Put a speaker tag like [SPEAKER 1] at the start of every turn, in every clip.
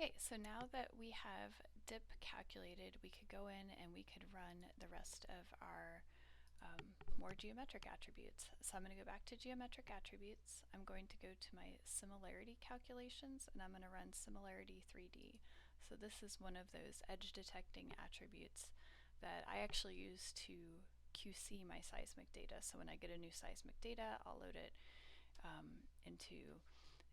[SPEAKER 1] Okay, so now that we have dip calculated, we could go in and we could run the rest of our more geometric attributes. So I'm going to go back to geometric attributes. I'm going to go to my similarity calculations, and I'm going to run similarity 3D. So this is one of those edge detecting attributes that I actually use to QC my seismic data. So when I get a new seismic data, I'll load it into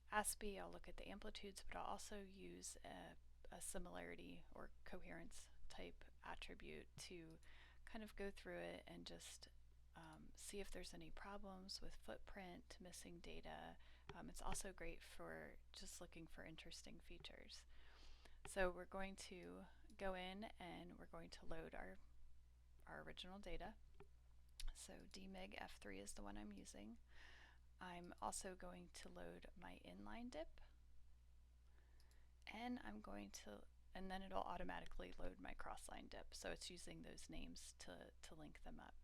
[SPEAKER 1] AASPI. I'll look at the amplitudes, but I'll also use a similarity or coherence type attribute to kind of go through it and just see if there's any problems with footprint, missing data. It's also great for just looking for interesting features. So we're going to go in and we're going to load our original data. So DMIG F3 is the one I'm using. I'm also going to load my inline dip, and I'm going to, and then it'll automatically load my crossline dip. So it's using those names to link them up.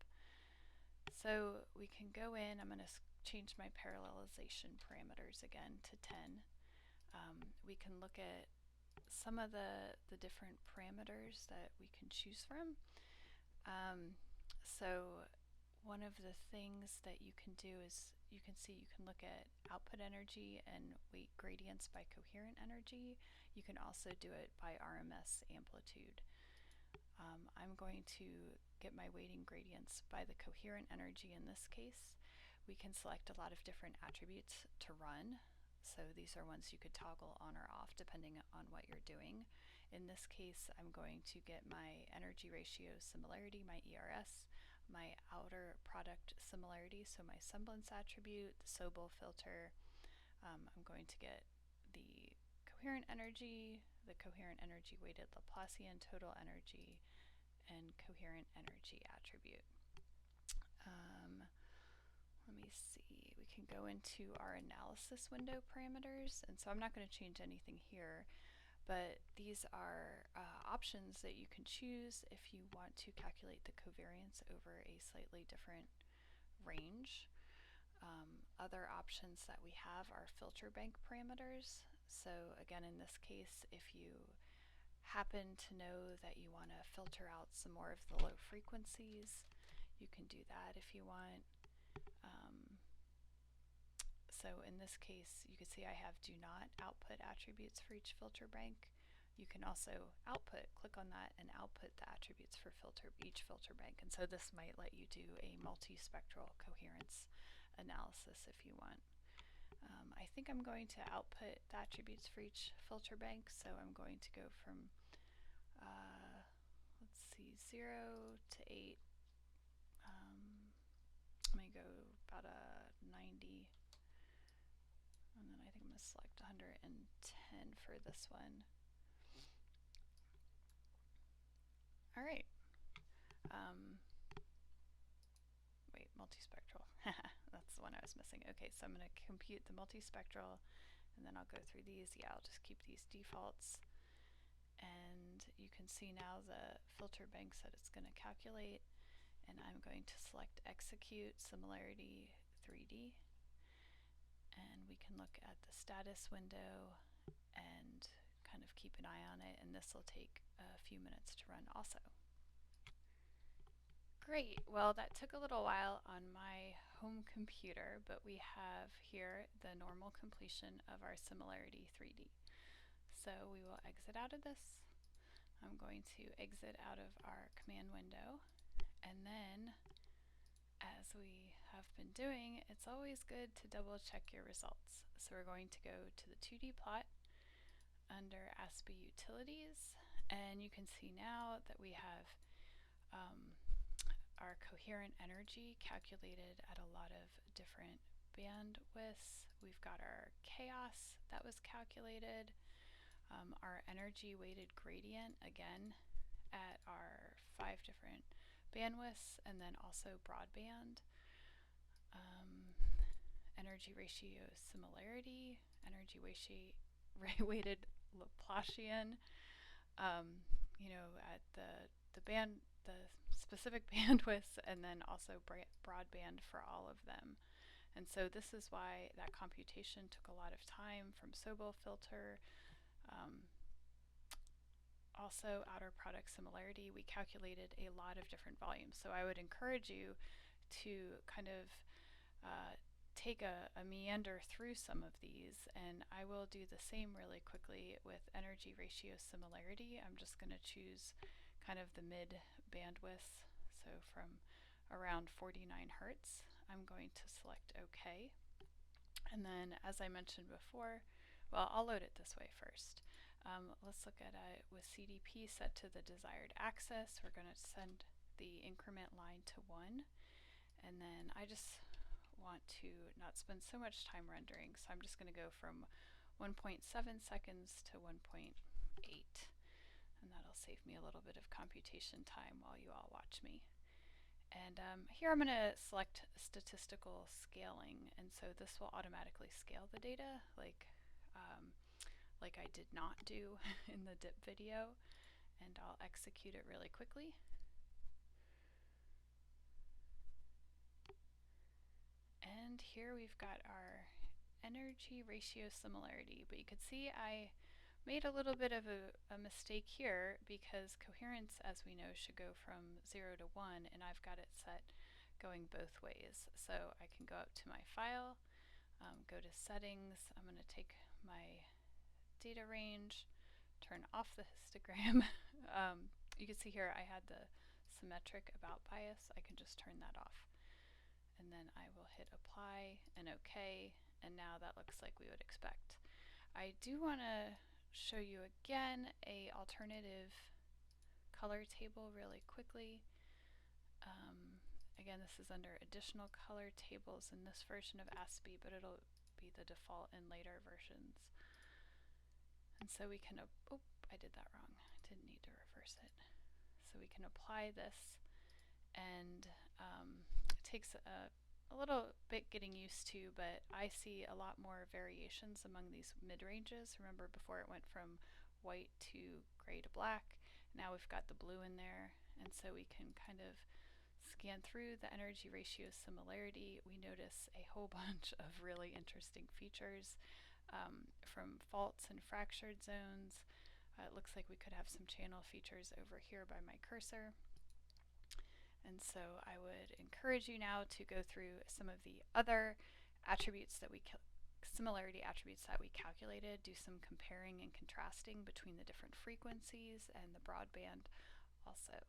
[SPEAKER 1] So we can go in, I'm going to change my parallelization parameters again to 10. We can look at some of the different parameters that we can choose from. So one of the things that you can do is you can look at output energy and weight gradients by coherent energy. You can also do it by RMS amplitude. I'm going to get my weighting gradients by the coherent energy in this case. We can select a lot of different attributes to run. So these are ones you could toggle on or off depending on what you're doing. In this case, I'm going to get my energy ratio similarity, my ERS, my outer product similarity, so my semblance attribute, the Sobel filter. I'm going to get the coherent energy weighted Laplacian total energy, and coherent energy attribute. Let me see, we can go into our analysis window parameters, and so I'm not going to change anything here, but these are options that you can choose if you want to calculate the covariance over a slightly different range. Other options that we have are filter bank parameters. So again, in this case, if you happen to know that you want to filter out some more of the low frequencies, you can do that if you want. So in this case, you can see I have do not output attributes for each filter bank. You can also click on that and output the attributes for each filter bank. And so this might let you do a multispectral coherence analysis if you want. I think I'm going to output the attributes for each filter bank, so I'm going to go from, let's see, 0 to 8. I'm going to go about a 90. And then I think I'm going to select 110 for this one. All right. Wait, multispectral. That's the one I was missing. Okay, so I'm going to compute the multispectral, and then I'll go through these. Yeah, I'll just keep these defaults. And you can see now the filter banks that it's going to calculate, and I'm going to select execute similarity 3D. And we can look at the status window and kind of keep an eye on it, and this will take a few minutes to run also. Great, well that took a little while on my home computer, but we have here the normal completion of our Similarity 3D. So we will exit out of this. I'm going to exit out of our command window, and then as we have been doing, it's always good to double check your results. So we're going to go to the 2D plot under AASPI utilities, and you can see now that we have our coherent energy calculated at a lot of different bandwidths. We've got our chaos that was calculated, our energy weighted gradient again at our 5 different bandwidths, and then also broadband, energy ratio similarity, energy weighted Laplacian, at the specific bandwidths, and then also broadband for all of them. And so this is why that computation took a lot of time from Sobel filter also outer product similarity, we calculated a lot of different volumes. So I would encourage you to kind of take a meander through some of these, and I will do the same really quickly with energy ratio similarity. I'm just going to choose kind of the mid bandwidth, so from around 49 hertz. I'm going to select OK. And then, as I mentioned before, well, I'll load it this way first. Let's look at it with CDP set to the desired axis. We're going to send the increment line to 1. And then I just want to not spend so much time rendering, so I'm just going to go from 1.7 seconds to 1.8. And that'll save me a little bit of computation time while you all watch me. And here I'm going to select statistical scaling, and so this will automatically scale the data like I did not do in the dip video, and I'll execute it really quickly. And here we've got our energy ratio similarity, but you can see I made a little bit of a mistake here because coherence, as we know, should go from 0 to 1, and I've got it set going both ways. So I can go up to my file, go to settings. I'm going to take my data range, turn off the histogram. You can see here I had the symmetric about bias. I can just turn that off. And then I will hit apply and OK, and now that looks like we would expect. I do want to show you again a alternative color table really quickly. Again, this is under additional color tables in this version of AASPI, but it'll be the default in later versions. And so we can, oh, I did that wrong. I didn't need to reverse it. So we can apply this, and it takes a little bit getting used to, but I see a lot more variations among these mid-ranges. Remember, before it went from white to gray to black. Now we've got the blue in there, and so we can kind of scan through the energy ratio similarity. We notice a whole bunch of really interesting features, from faults and fractured zones. It looks like we could have some channel features over here by my cursor. And so I would encourage you now to go through some of the other attributes that similarity attributes that we calculated, do some comparing and contrasting between the different frequencies and the broadband also.